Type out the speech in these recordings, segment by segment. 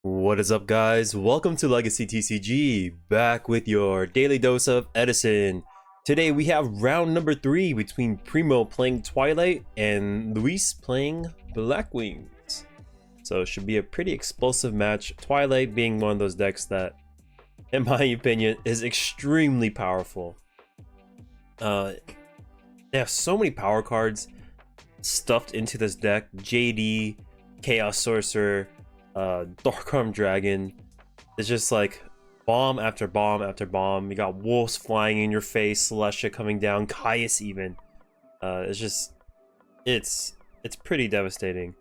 What is up, guys? Welcome to Legacy TCG, back with your daily dose of Edison. Today we have round number 3 between Primo playing Twilight and Luis playing Blackwings. So it should be a pretty explosive match. Twilight being one of those decks that, in my opinion, is extremely powerful. They have so many power cards stuffed into this deck. JD, Chaos Sorcerer, Dark Arm Dragon. It's just like bomb after bomb after bomb. You got wolves flying in your face, Celestia coming down, Caius even. It's pretty devastating.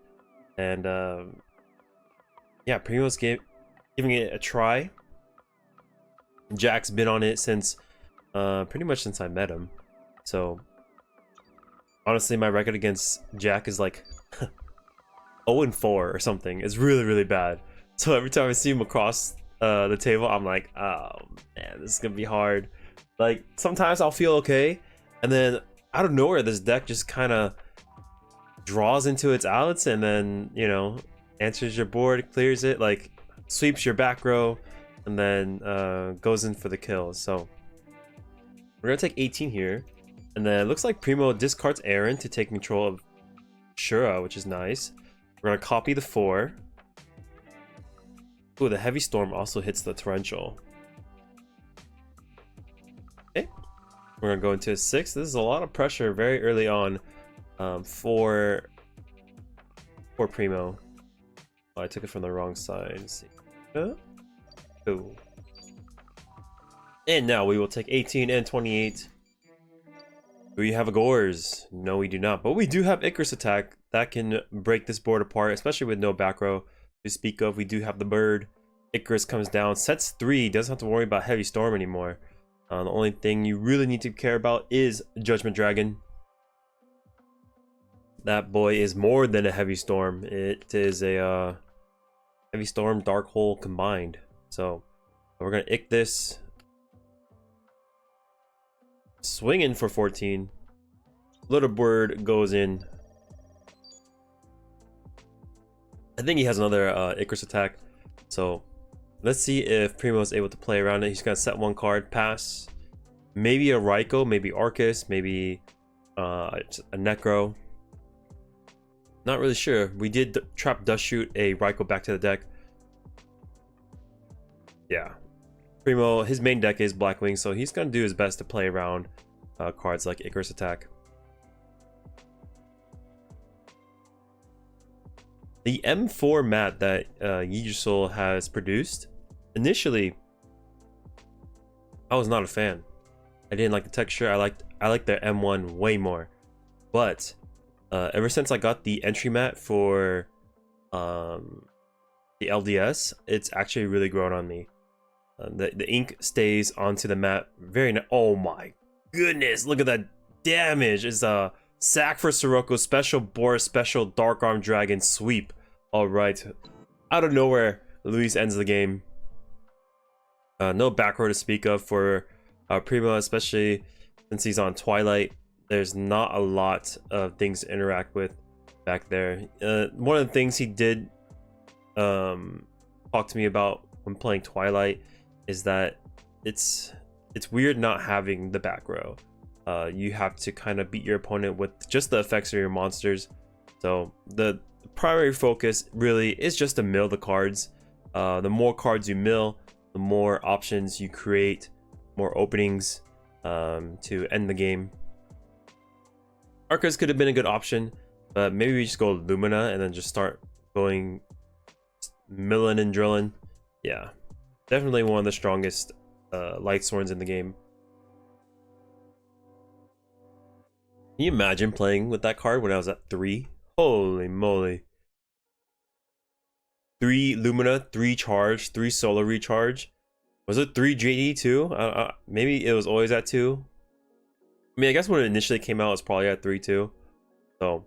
And yeah, Primo's giving it a try. Jack's been on it since pretty much since I met him. So honestly, my record against Jack is like 0-4 or something. It's really bad. So every time I see him across the table, I'm like, oh man, this is gonna be hard. Like sometimes I'll feel okay, and then out of nowhere this deck just kind of draws into its outs, and then, you know, answers your board, clears it, like sweeps your back row, and then goes in for the kill. So we're gonna take 18 here, and then it looks like Primo discards Aaron to take control of Shura, which is nice. We're gonna copy the 4. Ooh, the Heavy Storm also hits the Torrential. Okay, we're gonna go into a 6. This is a lot of pressure very early on for Primo. Oh, I took it from the wrong side. Let's see. Ooh. And now we will take 18 and 28. Do we have a Gores? No, we do not. But we do have Icarus Attack that can break this board apart, especially with no back row to speak of. We do have the bird. Icarus comes down, sets 3, doesn't have to worry about Heavy Storm anymore. The only thing you really need to care about is Judgment Dragon. That boy is more than a Heavy Storm. It is a Heavy Storm, Dark Hole combined. So we're gonna ick this. Swinging for 14. Little bird goes in. I think he has another Icarus Attack. So let's see if Primo is able to play around it. He's gonna set 1 card, pass. Maybe a Raikou, maybe Arcus, maybe a Necro. Not really sure. We did trap Dust Shoot a Raikou back to the deck. Yeah. Primo, his main deck is Blackwings, so he's gonna do his best to play around cards like Icarus Attack. The M4 mat that Yggdrasil has produced, initially, I was not a fan. I didn't like the texture. I liked their M1 way more. But ever since I got the entry mat for the LDS, it's actually really grown on me. The ink stays onto the mat very oh my goodness, look at that damage. It's a sack for Sirocco, special Boris, special Dark Arm Dragon sweep. All right, out of nowhere, Luis ends the game. No back row to speak of for Primo, especially since he's on Twilight. There's not a lot of things to interact with back there. One of the things he did talk to me about when playing Twilight is that it's weird not having the back row. You have to kind of beat your opponent with just the effects of your monsters. So the primary focus really is just to mill the cards. The more cards you mill, the more options you create, more openings to end the game. Arcus could have been a good option, but maybe we just go Lumina and then just start going milling and drilling. Yeah, definitely one of the strongest light swords in the game. Can you imagine playing with that card when I was at 3? Holy moly. 3 Lumina, 3 charge, 3 solar recharge. Was it 3 JD too? Maybe it was always at 2. I mean, I guess when it initially came out, it was probably at 3 too. So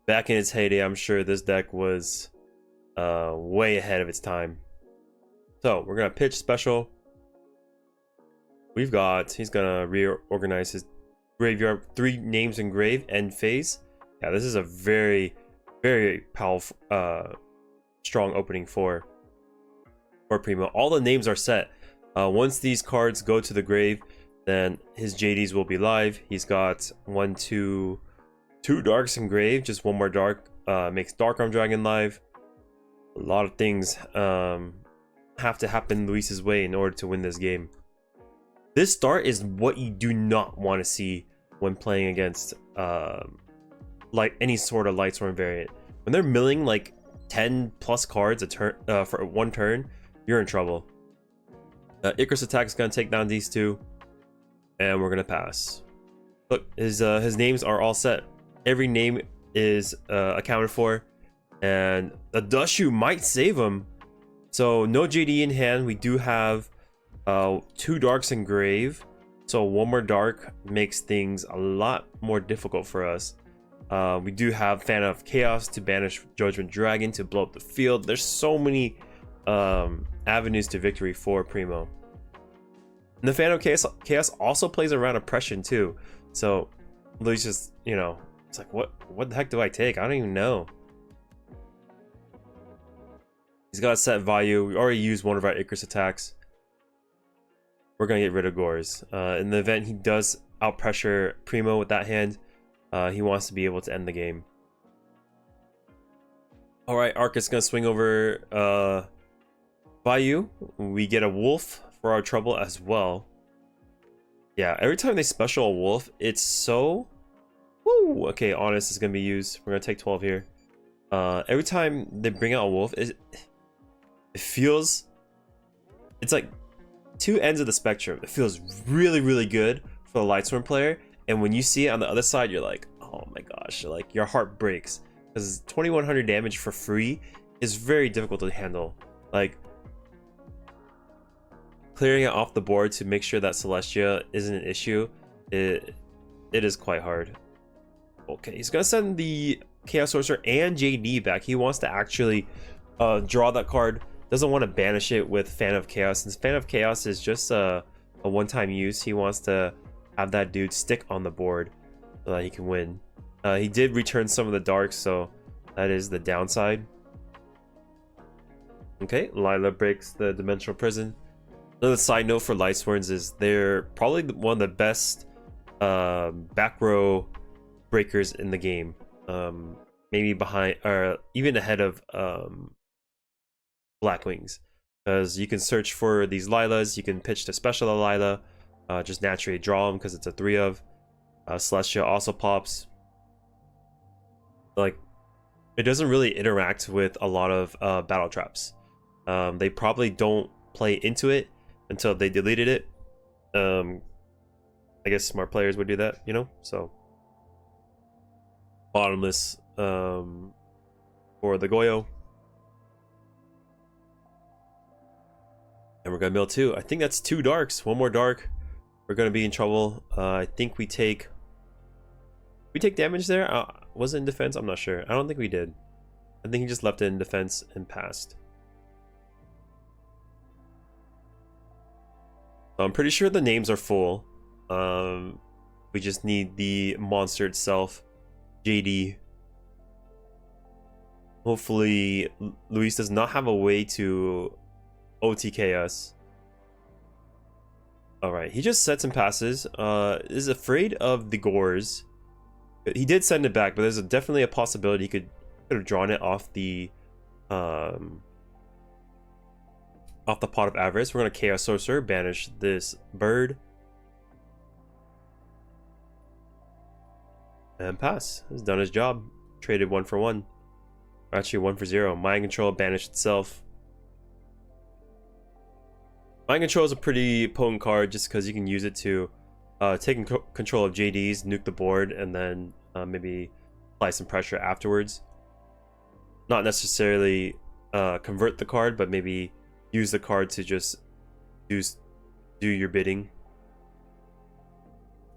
back in its heyday, I'm sure this deck was way ahead of its time. So we're gonna pitch special. He's gonna reorganize his graveyard. 3 names engraved, end phase. Yeah, this is a very powerful strong opening for for Primo. All the names are set. Once these cards go to the grave, then his JDs will be live. He's got two darks in grave, just one more dark. Makes Dark Arm Dragon live. A lot of things have to happen Luis's way in order to win this game. This start is what you do not want to see when playing against like any sort of Lightsworn variant. When they're milling like 10 plus cards a turn for one turn, you're in trouble. Icarus attack is gonna take down these two, and we're gonna pass. Look, his names are all set. Every name is accounted for, and a Dushu might save him. So no JD in hand. We do have 2 darks in grave, so one more dark makes things a lot more difficult for us. We do have Fan of Chaos to banish Judgment Dragon to blow up the field. There's so many avenues to victory for Primo. And the Fan of Chaos also plays around oppression too. So Luis just, you know, it's like, what the heck do I take? I don't even know. He's got set value. We already used one of our Icarus attacks. We're gonna get rid of Gores. In the event he does out pressure Primo with that hand, he wants to be able to end the game. All right, Arcus gonna swing over Bayou. We get a wolf for our trouble as well. Yeah, every time they special a wolf, it's so... Woo! Okay, Honest is gonna be used. We're gonna take 12 here. Every time they bring out a wolf, it feels... It's like 2 ends of the spectrum. It feels really, really good for the Lightsworn player, and when you see it on the other side, you're like, oh my gosh, like your heart breaks. Because 2100 damage for free is very difficult to handle. Like, clearing it off the board to make sure that Celestia isn't an issue, it is quite hard. Okay, he's gonna send the Chaos Sorcerer and JD back. He wants to actually draw that card. Doesn't want to banish it with Fan of Chaos. Since Fan of Chaos is just a one-time use, he wants to have that dude stick on the board so that he can win. He did return some of the darks, so that is the downside. Okay, Lila breaks the Dimensional Prison. Another side note for Lightsworns is they're probably one of the best back row breakers in the game. Maybe behind, or even ahead of Blackwings, because you can search for these Lilas. You can pitch to special a Lila, just naturally draw them because it's a 3 of. Celestia also pops. Like, it doesn't really interact with a lot of battle traps. They probably don't play into it until they deleted it. I guess smart players would do that, you know. So bottomless for the Goyo. And we're gonna mill 2. I think that's 2 darks. One more dark, we're gonna be in trouble. I think we take damage there. Was it in defense? I'm not sure. I don't think we did. I think he just left it in defense and passed. I'm pretty sure the names are full. We just need the monster itself, JD. Hopefully Luis does not have a way to OTK us. Alright, he just sets and passes. Is afraid of the Gores. He did send it back, but there's definitely a possibility he could have drawn it off the Pot of Avarice. We're gonna Chaos Sorcerer, banish this bird, and pass. He's done his job. Traded 1 for 1. Or actually 1 for 0. Mind Control banished itself. Mind Control is a pretty potent card just because you can use it to take control of JDs, nuke the board, and then maybe apply some pressure afterwards. Not necessarily convert the card, but maybe use the card to just do your bidding.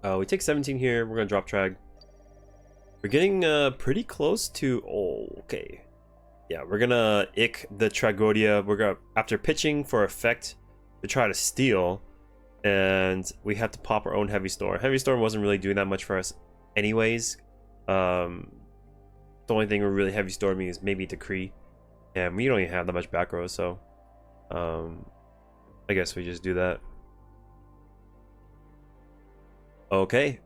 We take 17 here. We're gonna drop Trag. We're getting pretty close to... Oh, okay. Yeah, we're gonna ick the Tragodia. We're gonna, after pitching for effect to try to steal, and we have to pop our own Heavy Storm. Heavy Storm wasn't really doing that much for us anyways. The only thing we're really Heavy Storming is maybe Decree, and we don't even have that much back row, so I guess we just do that. Okay.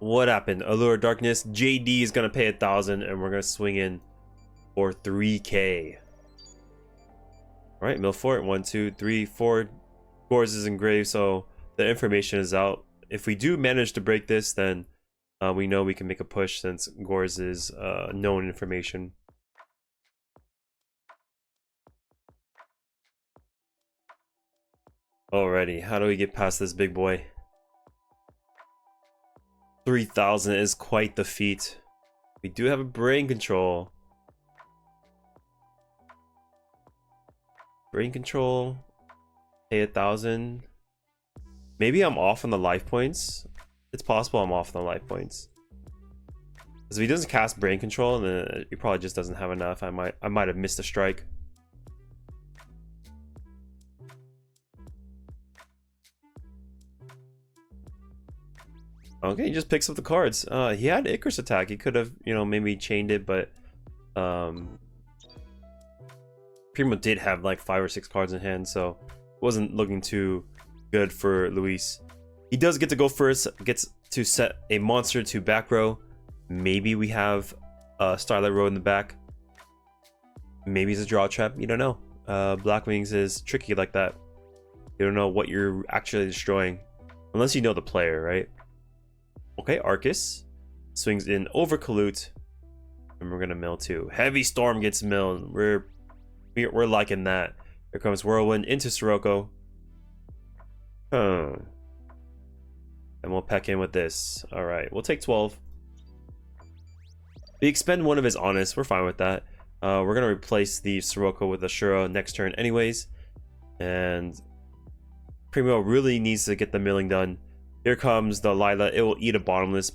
What happened? Allure of Darkness. JD is gonna pay 1,000, and we're gonna swing in for 3K. All right, mill fort. 1, 2, 3, 4. Gores is engraved, so the information is out. If we do manage to break this, then we know we can make a push since Gores is known information. Alrighty, how do we get past this big boy? 3,000 is quite the feat. We do have a brain control. Brain control. Pay 1,000. Maybe I'm off on the life points. It's possible I'm off on the life points. Because if he doesn't cast brain control, then he probably just doesn't have enough. I might have missed a strike. Okay, he just picks up the cards. He had Icarus attack. He could have, you know, maybe chained it, but Primo did have like 5 or 6 cards in hand, so it wasn't looking too good for Luis. He does get to go first, gets to set a monster to back row. Maybe we have Starlight Row in the back. Maybe it's a draw trap. You don't know. Blackwings is tricky like that. You don't know what you're actually destroying unless you know the player, right? Okay, Arcus swings in over Kalut, and we're gonna mill too. Heavy Storm gets milled. We're liking that. Here comes Whirlwind into Sirocco. And we'll peck in with this. All right, we'll take 12. We expend one of his Honest. We're fine with that. We're gonna replace the Sirocco with the Shura next turn, anyways. And Primo really needs to get the milling done. Here comes the Lila. It will eat a bottomless.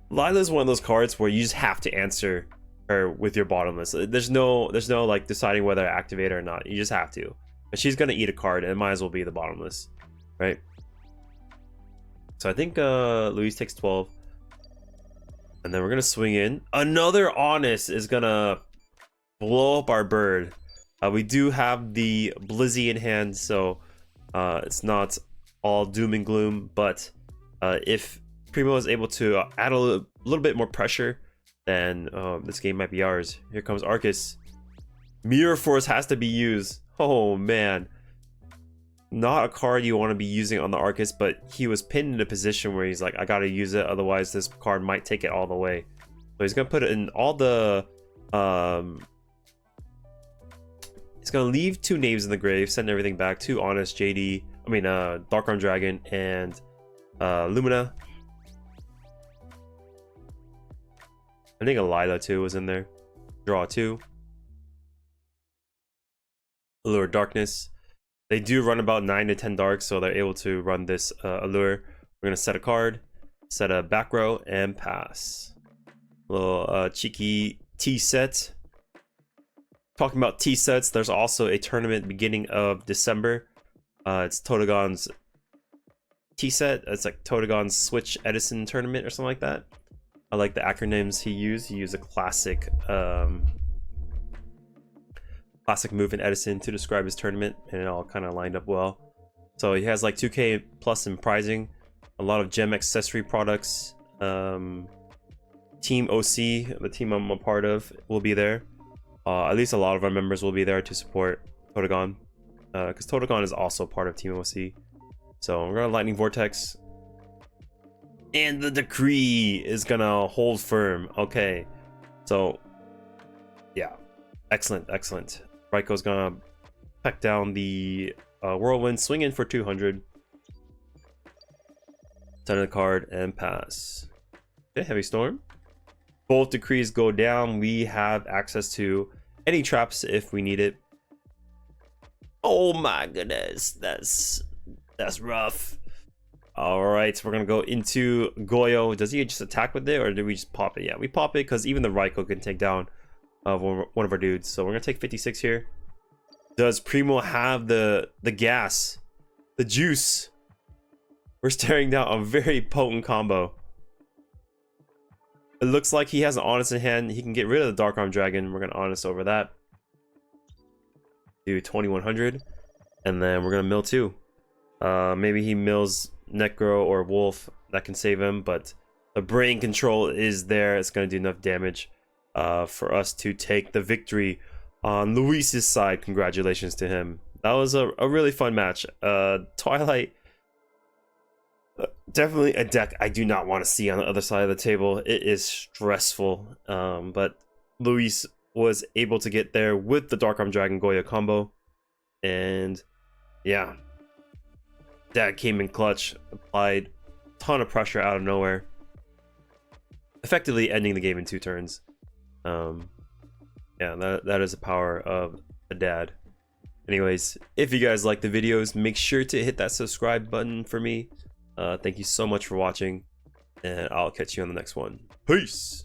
Lila is one of those cards where you just have to answer her with your bottomless. There's no like deciding whether to activate her or not. You just have to. But she's gonna eat a card, and it might as well be the bottomless, right? So I think Luis takes 12, and then we're gonna swing in. Another Honest is gonna blow up our bird. We do have the Blizzy in hand, so it's not all doom and gloom, but if Primo is able to add a little bit more pressure, then this game might be ours. Here comes Arcus. Mirror Force has to be used. Oh man, not a card you want to be using on the Arcus, but he was pinned in a position where he's like, I gotta use it, otherwise this card might take it all the way. So he's gonna put it in all the he's gonna leave 2 names in the grave, send everything back. 2 Honest, JD, I mean Dark Arm Dragon, and Lumina. I think a Lila too was in there. Draw 2. Allure Darkness. They do run about 9 to 10 darks, so they're able to run this Allure. We're gonna set a card, set a back row, and pass. A little cheeky T set. Talking about T sets, there's also a tournament beginning of December. It's Totagon's T set. It's like Totagon's Switch Edison tournament or something like that. I like the acronyms he used. He used a classic move in Edison to describe his tournament, and it all kind of lined up well. So he has like 2K plus in prizing, a lot of gem accessory products. Team OC, the team I'm a part of, will be there. At least a lot of our members will be there to support Totagon, because Totagon is also part of Team OC. So we're gonna Lightning Vortex, and the Decree is gonna hold firm. Okay, so yeah, excellent. Raiko's gonna peck down the Whirlwind, swing in for 200, send a card, and pass. Okay, Heavy Storm. Both Decrees go down. We have access to any traps if we need it. Oh my goodness, that's rough. All right, we're gonna go into Goyo. Does he just attack with it, or do we just pop it? Yeah, we pop it because even the Raiko can take down one of our dudes. So we're gonna take 56 here. Does Primo have the gas, the juice? We're staring down a very potent combo. It looks like he has an Honest in hand. He can get rid of the Dark Arm Dragon. We're gonna Honest over that. to 2100, and then we're gonna mill 2. Maybe he mills Necro or Wolf that can save him, but the brain control is there. It's gonna do enough damage for us to take the victory on Luis's side. Congratulations to him. That was a really fun match. Twilight, definitely a deck I do not want to see on the other side of the table. It is stressful, but Luis was able to get there with the Dark Arm Dragon Goya combo, and yeah, that came in clutch, applied a ton of pressure out of nowhere, effectively ending the game in 2 turns. Yeah, that is the power of a dad. Anyways, if you guys like the videos, make sure to hit that subscribe button for me. Thank you so much for watching, and I'll catch you on the next one. Peace!